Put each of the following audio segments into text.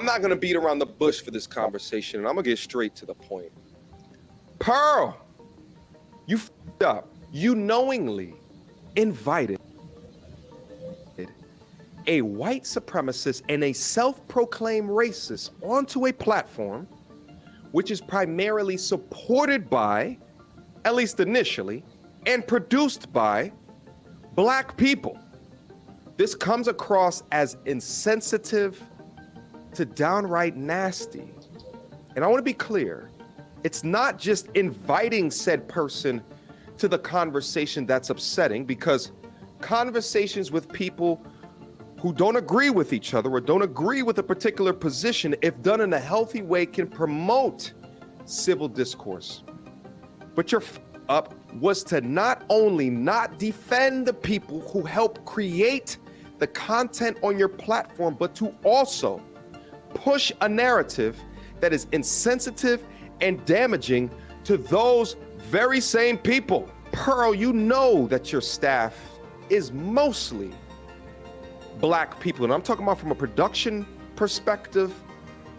I'm not going to beat around the bush for this conversation, and I'm going to get straight to the point. Pearl, you f***ed up. You knowingly invited a white supremacist and a self-proclaimed racist onto a platform which is primarily supported by, at least initially, and produced by black people. This comes across as insensitive to downright nasty. And I want to be clear, it's not just inviting said person to the conversation that's upsetting, because conversations with people who don't agree with each other or don't agree with a particular position, if done in a healthy way, can promote civil discourse. But your up was to not only not defend the people who help create the content on your platform, but to also push a narrative that is insensitive and damaging to those very same people. Pearl, you know that your staff is mostly black people, and I'm talking about from a production perspective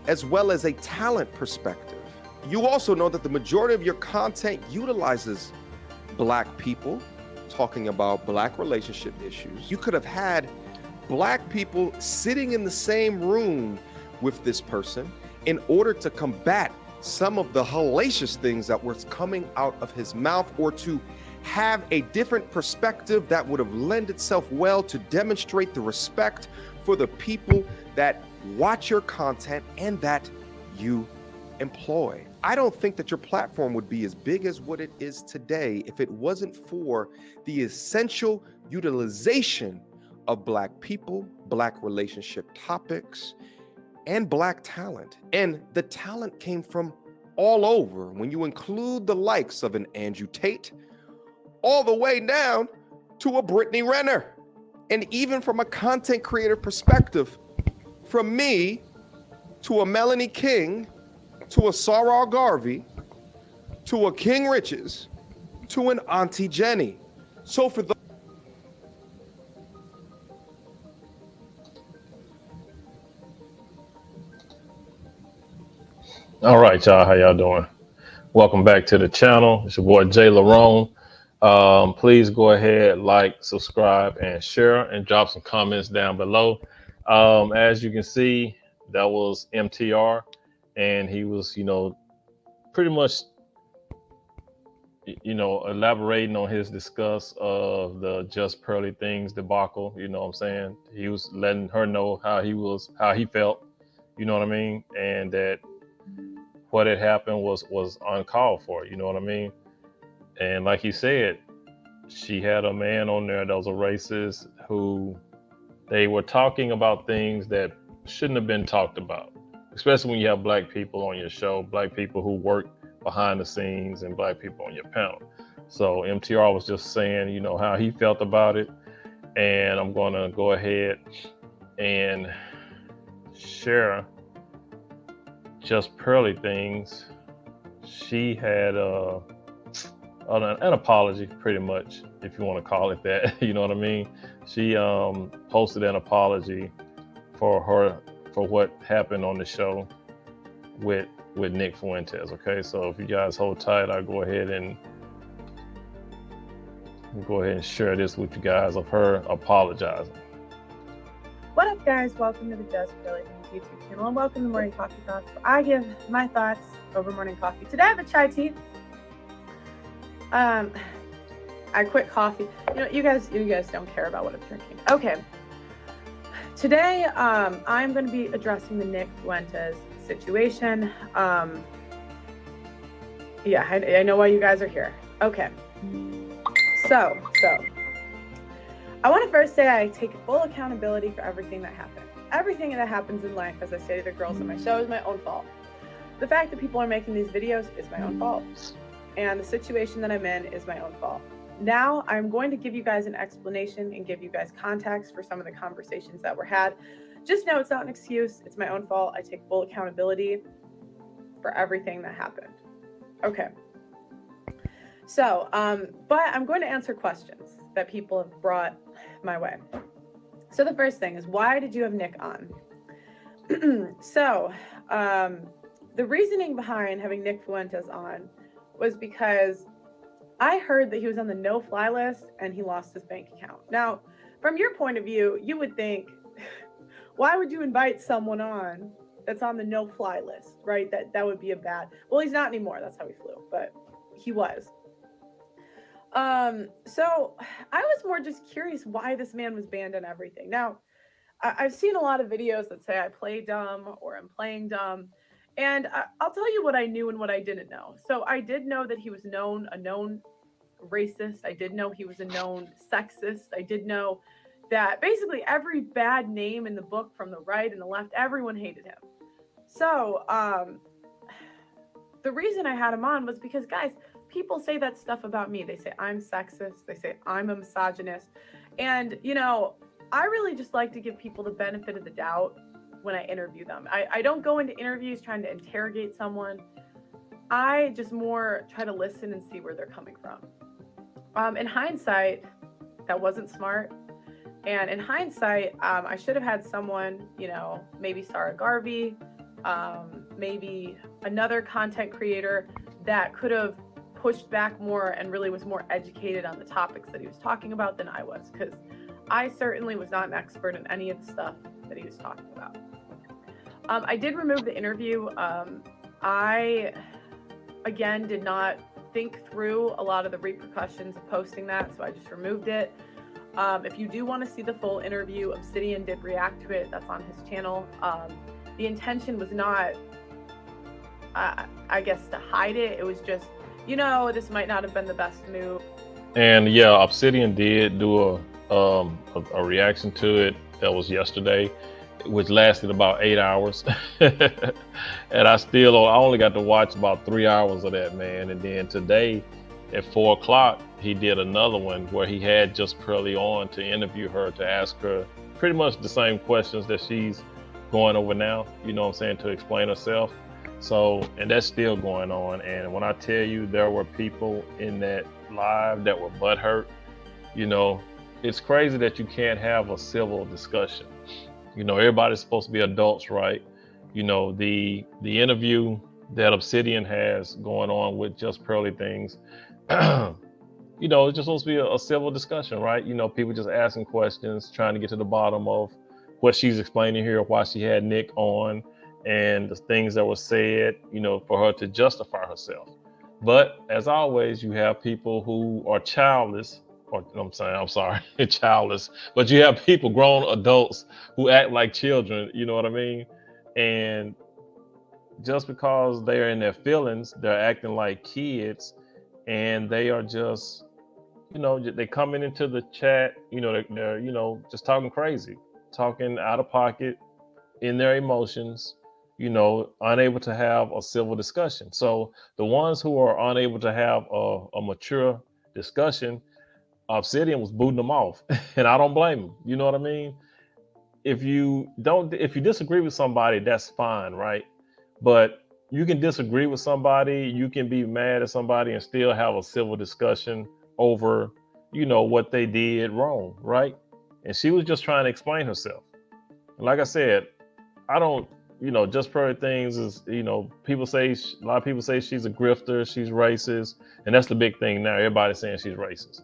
as well as a talent perspective. You also know that the majority of your content utilizes black people talking about black relationship issues. You could have had black people sitting in the same room with this person in order to combat some of the hellacious things that were coming out of his mouth, or to have a different perspective that would have lent itself well to demonstrate the respect for the people that watch your content and that you employ. I don't think that your platform would be as big as what it is today if it wasn't for the essential utilization of black people, black relationship topics, and black talent. And the talent came from all over. When you include the likes of an Andrew Tate, all the way down to a Brittany Renner. And even from a content creator perspective, from me to a Melanie King, to a Sarah Garvey, to a King Riches, to an Auntie Jenny. So for the All right, y'all. How y'all doing? Welcome back to the channel. It's your boy Jay Larone. Please go ahead, like, subscribe, and share, and drop some comments down below. As you can see, that was MTR, and he was, pretty much, elaborating on his discuss of the Just Pearly Things debacle. You know what I'm saying? He was letting her know how he felt. You know what I mean? And that what had happened was uncalled for. You know what I mean? And like he said, she had a man on there that was a racist, who they were talking about things that shouldn't have been talked about, especially when you have black people on your show, black people who work behind the scenes, and black people on your panel. So MTR was just saying, how he felt about it. And I'm going to go ahead and share Just Pearly Things. She had an apology, pretty much, if you want to call it that. You know what I mean? She posted an apology for what happened on the show with Nick Fuentes. Okay, so if you guys hold tight, I'll go ahead and share this with you guys of her apologizing. What up, guys? Welcome to the Just Pearly Things YouTube channel, and welcome to Morning Coffee Thoughts, where I give my thoughts over morning coffee. Today I have a chai tea. I quit coffee. You guys don't care about what I'm drinking. Okay. Today, I'm going to be addressing the Nick Fuentes situation. Yeah, I know why you guys are here. Okay. So I want to first say I take full accountability for everything that happened. Everything that happens in life, as I say to the girls on my show, is my own fault. The fact that people are making these videos is my own fault. And the situation that I'm in is my own fault. Now, I'm going to give you guys an explanation and give you guys context for some of the conversations that were had. Just know it's not an excuse. It's my own fault. I take full accountability for everything that happened. Okay. So, but I'm going to answer questions that people have brought my way. So the first thing is, why did you have Nick on? So, the reasoning behind having Nick Fuentes on was because I heard that he was on the no-fly list and he lost his bank account. Now, from your point of view, you would think, why would you invite someone on that's on the no-fly list, right? That would be a bad. Well, he's not anymore. That's how he flew, but he was. So I was more just curious why this man was banned on everything. Now, I've seen a lot of videos that say I play dumb or I'm playing dumb. And I'll tell you what I knew and what I didn't know. So I did know that he was a known racist. I did know he was a known sexist. I did know that basically every bad name in the book from the right and the left, everyone hated him. So the reason I had him on was because, guys, people say that stuff about me. They say I'm sexist. They say I'm a misogynist. And, you know, I really just like to give people the benefit of the doubt when I interview them. I don't go into interviews trying to interrogate someone. I just more try to listen and see where they're coming from. In hindsight, that wasn't smart. And in hindsight, I should have had someone, you know, maybe Sarah Garvey, maybe another content creator that could have pushed back more and really was more educated on the topics that he was talking about than I was, because I certainly was not an expert in any of the stuff that he was talking about. I did remove the interview. I, again, did not think through a lot of the repercussions of posting that, so I just removed it. If you do want to see the full interview, Obsidian did react to it. That's on his channel. The intention was not, I guess, to hide it. It was just, you know, this might not have been the best move. And yeah, Obsidian did do a reaction to it that was yesterday, which lasted about 8 hours. And I only got to watch about 3 hours of that, man. And then today at 4 o'clock, he did another one where he had Just Pearly on to interview her, to ask her pretty much the same questions that she's going over now, you know what I'm saying, to explain herself. So, and that's still going on. And when I tell you there were people in that live that were butthurt, you know, it's crazy that you can't have a civil discussion. You know, everybody's supposed to be adults, right? You know, the interview that Obsidian has going on with Just Pearly Things, you know, it's just supposed to be a civil discussion, right? You know, people just asking questions, trying to get to the bottom of what she's explaining here, why she had Nick on, and the things that were said, you know, for her to justify herself. But as always, you have people who are childless, or I'm sorry, childless, but you have people, grown adults, who act like children, you know what I mean? And just because they're in their feelings, they're acting like kids, and they are just, you know, they coming into the chat, you know, they're you know, just talking crazy, talking out of pocket, in their emotions, you know, unable to have a civil discussion. So the ones who are unable to have a mature discussion, Obsidian was booting them off. And I don't blame him. You know what I mean? If you disagree with somebody, that's fine, right? But you can disagree with somebody, you can be mad at somebody and still have a civil discussion over, you know, what they did wrong, right? And she was just trying to explain herself. And like I said, I don't, you know, Just Pearly Things is, you know, a lot of people say she's a grifter, she's racist, and that's the big thing now. Everybody's saying she's racist.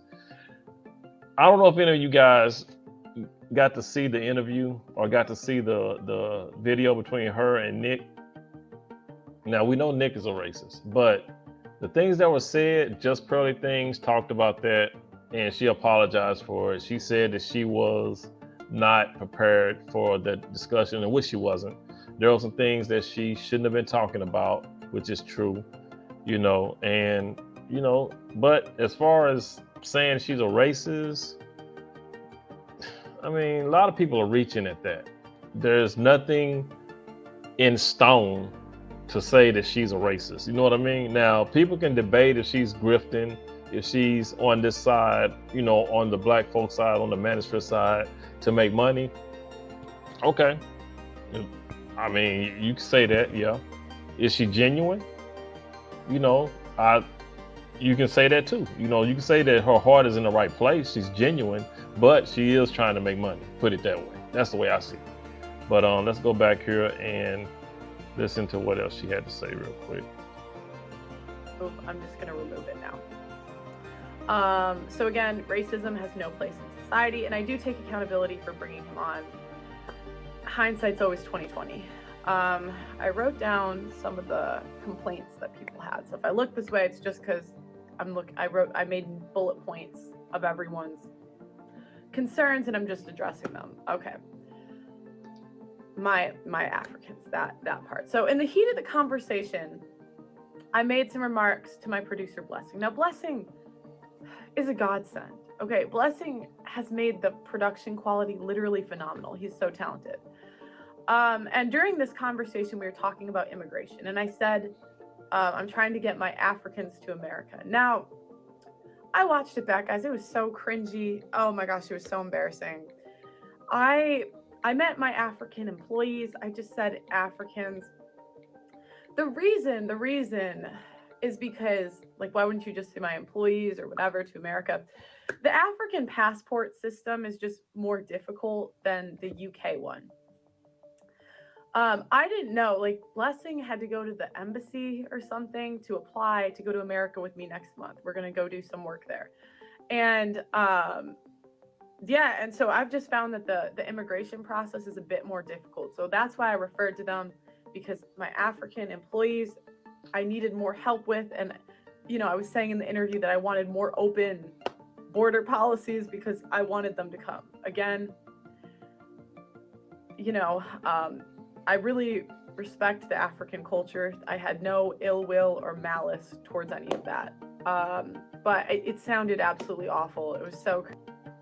I don't know if any of you guys got to see the interview or got to see the video between her and Nick. Now, we know Nick is a racist, but the things that were said, Just Pearly Things talked about that, and she apologized for it. She said that she was not prepared for the discussion, in which she wasn't. There were some things that she shouldn't have been talking about, which is true, you know, and, you know, but as far as saying she's a racist, I mean, a lot of people are reaching at that. There's nothing in stone to say that she's a racist. You know what I mean? Now, people can debate if she's grifting, if she's on this side, you know, on the black folk side, on the manosphere side, to make money. Okay. I mean, you can say that, yeah. Is she genuine? You know, you can say that too. You know, you can say that her heart is in the right place. She's genuine, but she is trying to make money. Put it that way. That's the way I see it. But let's go back here and listen to what else she had to say real quick. I'm just gonna remove it now. So again, racism has no place in society, and I do take accountability for bringing him on. Hindsight's always 2020. I wrote down some of the complaints that people had. So if I look this way, it's just because I made bullet points of everyone's concerns, and I'm just addressing them. Okay. My Africans, that part. So in the heat of the conversation, I made some remarks to my producer, Blessing. Now, Blessing is a godsend. Okay, Blessing has made the production quality literally phenomenal. He's so talented. And during this conversation, we were talking about immigration, and I said, I'm trying to get my Africans to America. Now, I watched it back, guys. It was so cringy. Oh my gosh, it was so embarrassing. I meant my African employees. I just said Africans. The reason is because, like, why wouldn't you just say my employees or whatever to America? The African passport system is just more difficult than the UK one. I didn't know, like, Blessing had to go to the embassy or something to apply to go to America with me next month. We're going to go do some work there. And yeah, and so I've just found that the immigration process is a bit more difficult. So that's why I referred to them, because my African employees, I needed more help with. And, I was saying in the interview that I wanted more open border policies because I wanted them to come. Again, I really respect the African culture. I had no ill will or malice towards any of that. But it sounded absolutely awful. It was so.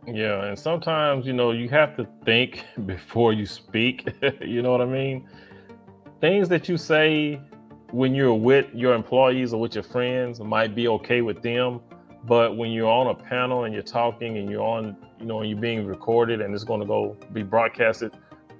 Yeah, and sometimes, you have to think before you speak. You know what I mean? Things that you say when you're with your employees or with your friends might be okay with them, but when you're on a panel and you're talking and you're on, and you're being recorded and it's going to go be broadcasted,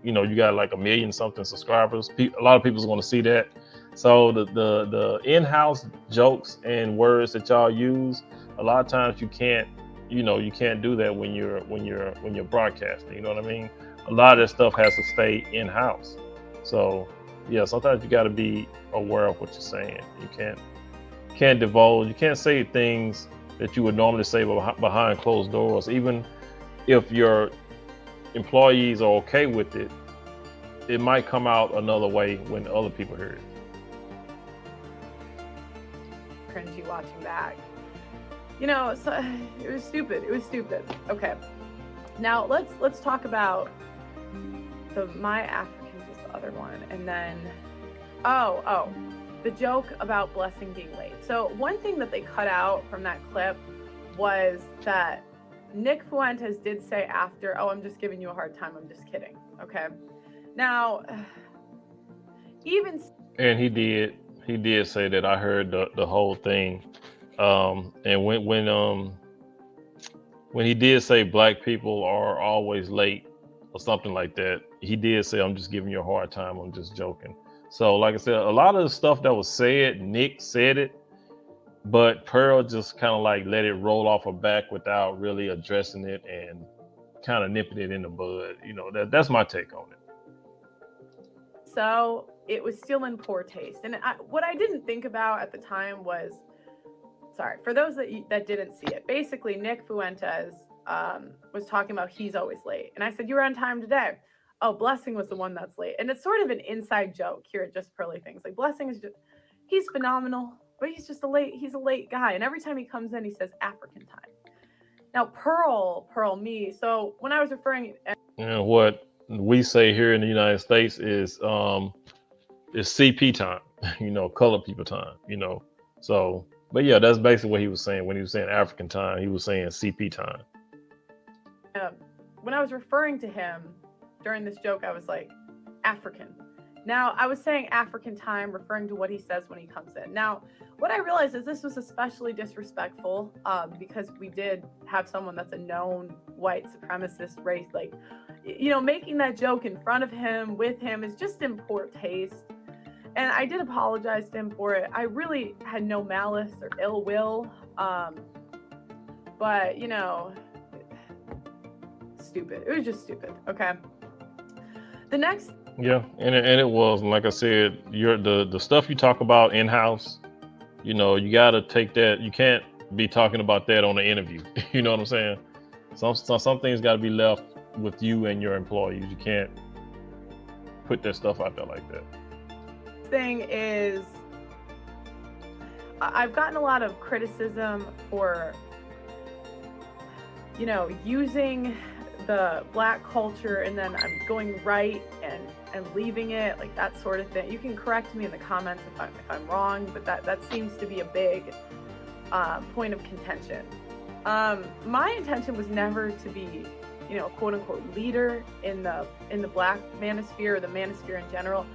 you got like 1 million something subscribers. A lot of people's going to see that. So the in-house jokes and words that y'all use, a lot of times you can't do that when you're broadcasting. You know what I mean? A lot of that stuff has to stay in-house. So yeah, sometimes you got to be aware of what you're saying. You can't divulge. You can't say things that you would normally say behind closed doors. Even if your employees are okay with it, it might come out another way when other people hear it. Cringy watching back. So it was stupid. Okay. Now let's talk about my Africans was the other one, and then the joke about Blessing being late. So one thing that they cut out from that clip was that Nick Fuentes did say after, I'm just giving you a hard time. I'm just kidding. Okay. Now, and he did say that. I heard the whole thing. And when he did say black people are always late or something like that, he did say, I'm just giving you a hard time. I'm just joking. So like I said, a lot of the stuff that was said, Nick said it, but Pearl just kind of like let it roll off her back without really addressing it and kind of nipping it in the bud. That's my take on it. So it was still in poor taste. And what I didn't think about at the time was, sorry, for those that didn't see it, basically Nick Fuentes was talking about he's always late. And I said, you were on time today. Oh, Blessing was the one that's late. And it's sort of an inside joke here at Just Pearly Things. Like, Blessing is he's phenomenal, but he's a late guy. And every time he comes in, he says African time. Now, Pearl, me. So when I was referring... what we say here in the United States is CP time, colored people time, So, but yeah, that's basically what he was saying. When he was saying African time, he was saying CP time. When I was referring to him during this joke, I was like, African. Now, I was saying African time, referring to what he says when he comes in. Now, what I realized is this was especially disrespectful because we did have someone that's a known white supremacist race. Like, making that joke in front of him, with him, is just in poor taste. And I did apologize to him for it. I really had no malice or ill will. But, stupid. It was just stupid. Okay. The next, Yeah, and it was, like I said, the stuff you talk about in house. You know, you got to take that. You can't be talking about that on the interview. You know what I'm saying? Some things got to be left with you and your employees. You can't put that stuff out there like that. thing is, I've gotten a lot of criticism for, using the Black culture and then I'm going right and leaving it, like that sort of thing. You can correct me in the comments if I'm wrong, but that seems to be a big point of contention. My intention was never to be, quote unquote leader in the Black manosphere or the manosphere in general.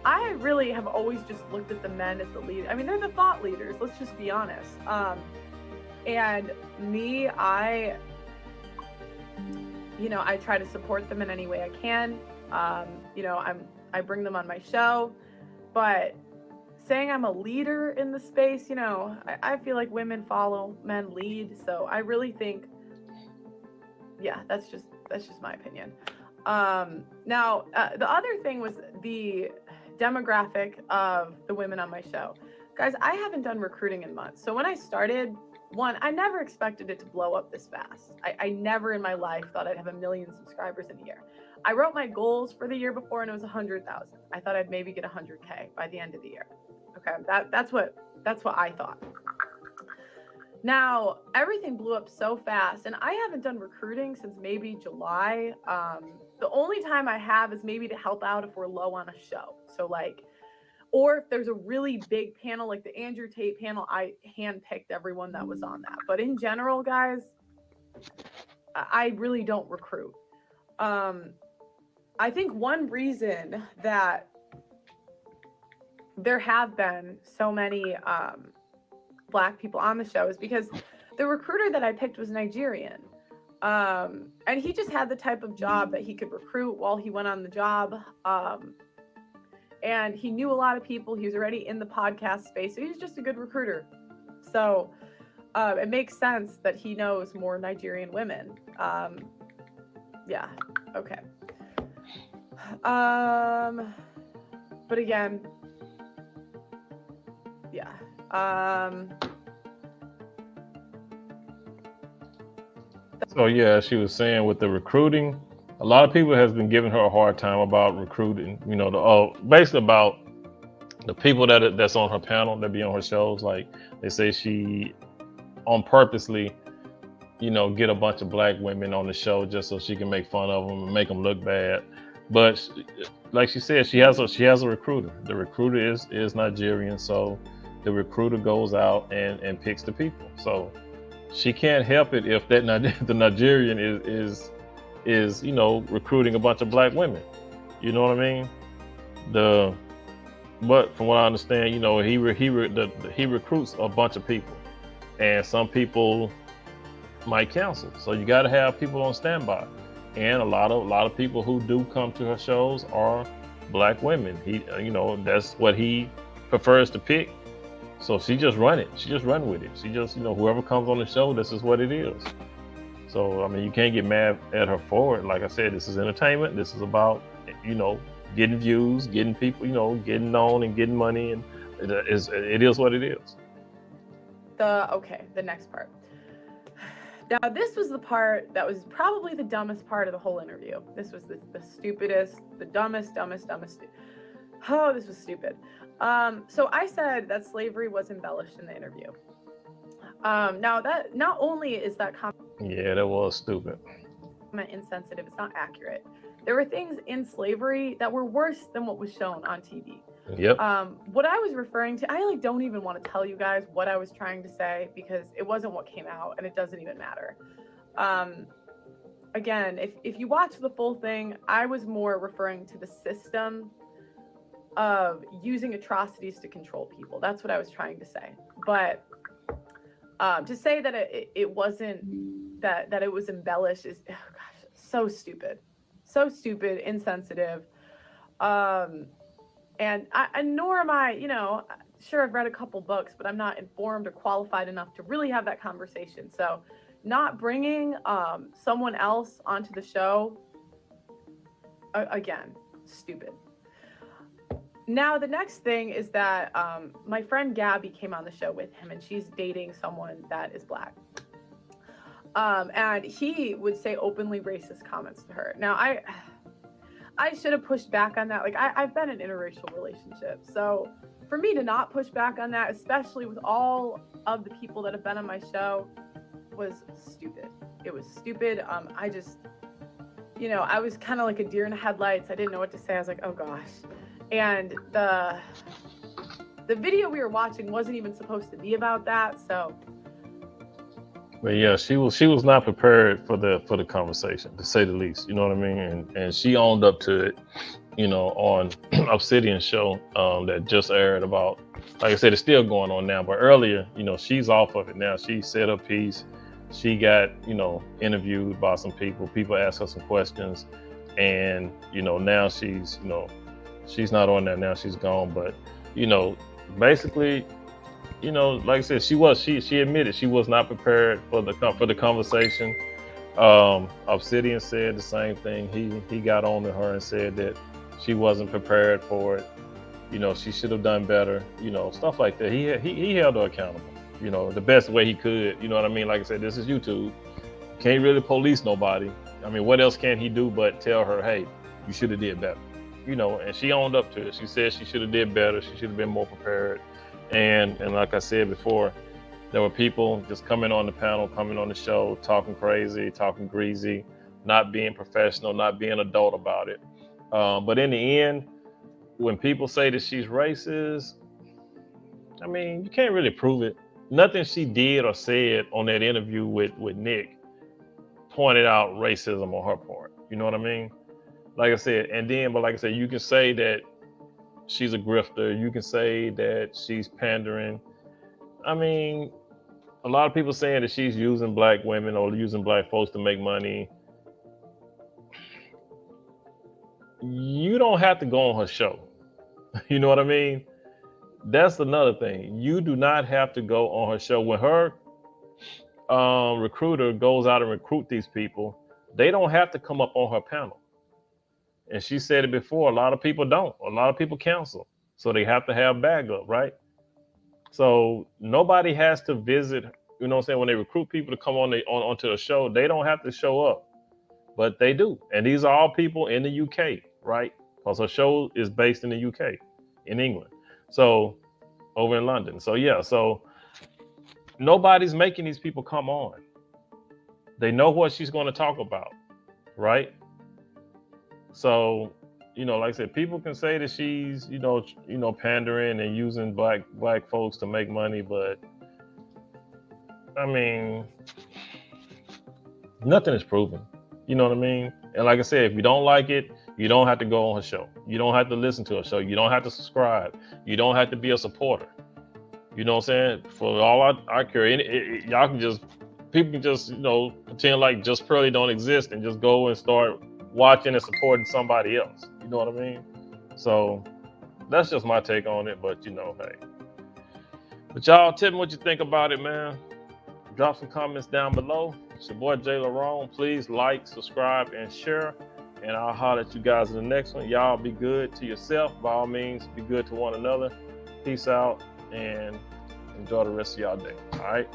I really have always just looked at the men as the leader. I mean, they're the thought leaders. Let's just be honest. And me, I try to support them in any way I can. I bring them on my show, but saying I'm a leader in the space, I feel like women follow, men lead. So I really think, yeah, that's just my opinion. Now, the other thing was the demographic of the women on my show. Guys, I haven't done recruiting in months. So when I started, I never expected it to blow up this fast. I never in my life thought I'd have 1 million subscribers in a year. I wrote my goals for the year before and it was 100,000. I thought I'd maybe get 100K by the end of the year. Okay, that's what I thought. Now, everything blew up so fast and I haven't done recruiting since maybe July. The only time I have is maybe to help out if we're low on a show. So or if there's a really big panel like the Andrew Tate panel, I handpicked everyone that was on that. But in general, guys, I really don't recruit. I think one reason that there have been so many Black people on the show is because the recruiter that I picked was Nigerian. And he just had the type of job that he could recruit while he went on the job. And he knew a lot of people. He was already in the podcast space. So he was just a good recruiter. So it makes sense that he knows more Nigerian women. Yeah. Okay. But again, yeah. So yeah, she was saying with the recruiting, a lot of people has been giving her a hard time about recruiting. You know, basically about the people that's on her panel that be on her shows. Like they say she on purposely, get a bunch of Black women on the show just so she can make fun of them and make them look bad. But like she said, she has a recruiter. The recruiter is Nigerian, so the recruiter goes out and picks the people. So she can't help it if the Nigerian is recruiting a bunch of Black women. You know what I mean? But from what I understand, he recruits a bunch of people, and some people might cancel. So you got to have people on standby. And a lot of people who do come to her shows are Black women. He, that's what he prefers to pick. So she just run it. She just run with it. She just, whoever comes on the show, this is what it is. So, I mean, you can't get mad at her for it. Like I said, this is entertainment. This is about, getting views, getting people, getting known and getting money. And it is what it is. The next part. Now, this was the part that was probably the dumbest part of the whole interview. This was the stupidest, the dumbest. Oh, this was stupid. So I said that slavery was embellished in the interview. Now that not only is that yeah, that was stupid, insensitive, it's not accurate. There were things in slavery that were worse than what was shown on TV. Yep. What I was referring to, I don't even want to tell you guys what I was trying to say because it wasn't what came out and it doesn't even matter. Again, if you watch the full thing, I was more referring to the system of using atrocities to control people. That's what I was trying to say. But to say that it wasn't, that it was embellished is, oh gosh, so stupid, insensitive. And nor am I, sure, I've read a couple books, but I'm not informed or qualified enough to really have that conversation. So not bringing someone else onto the show, again, stupid. Now, the next thing is that my friend Gabby came on the show with him, and she's dating someone that is Black. And he would say openly racist comments to her. Now, I should have pushed back on that. Like, I've been in interracial relationships. So for me to not push back on that, especially with all of the people that have been on my show, was stupid. It was stupid. I just, I was kind of like a deer in the headlights. I didn't know what to say. I was like, oh gosh. And the video we were watching wasn't even supposed to be about that. So. But yeah, she was not prepared for the conversation, to say the least. You know what I mean? And she owned up to it, on Obsidian show that just aired about. Like I said, it's still going on now. But earlier, she's off of it now. She said her piece. She got, interviewed by some people. People asked her some questions, and now she's not on there now. She's gone. But basically. Like I said, she admitted she was not prepared for the conversation. Obsidian said the same thing. He got on to her and said that she wasn't prepared for it. She should have done better. Stuff like that. He held her accountable. The best way he could. You know what I mean? Like I said, this is YouTube. Can't really police nobody. I mean, what else can he do but tell her, hey, you should have did better. And she owned up to it. She said she should have did better. She should have been more prepared. And like I said before, there were people just coming on the panel, coming on the show, talking crazy, talking greasy, not being professional, not being adult about it. But in the end, when people say that she's racist, I mean, you can't really prove it. Nothing she did or said on that interview with Nick pointed out racism on her part. You know what I mean? Like I said, but like I said, you can say that she's a grifter. You can say that she's pandering. I mean, a lot of people saying that she's using Black women or using Black folks to make money. You don't have to go on her show. You know what I mean? That's another thing. You do not have to go on her show. When her recruiter goes out and recruit these people, they don't have to come up on her panel. And she said it before, a lot of people don't. A lot of people cancel. So they have to have backup, right? So nobody has to visit, you know what I'm saying? When they recruit people to come onto a show, they don't have to show up, but they do. And these are all people in the UK, right? Because her show is based in the UK, in England. So over in London. So yeah, so nobody's making these people come on. They know what she's going to talk about, right? So, like I said, people can say that she's, pandering and using black folks to make money, but I mean, nothing is proven. You know what I mean? And like I said, if you don't like it, you don't have to go on her show. You don't have to listen to her show. You don't have to subscribe. You don't have to be a supporter. You know what I'm saying? For all I care, y'all can just, people can just, pretend like Just Pearly don't exist and just go and start watching and supporting somebody else. You know what I mean? So that's just my take on it. But hey. But y'all tell me what you think about it, man. Drop some comments down below. It's your boy Jay Larone. Please like, subscribe, and share. And I'll holler at you guys in the next one. Y'all be good to yourself. By all means, be good to one another. Peace out and enjoy the rest of y'all day. All right.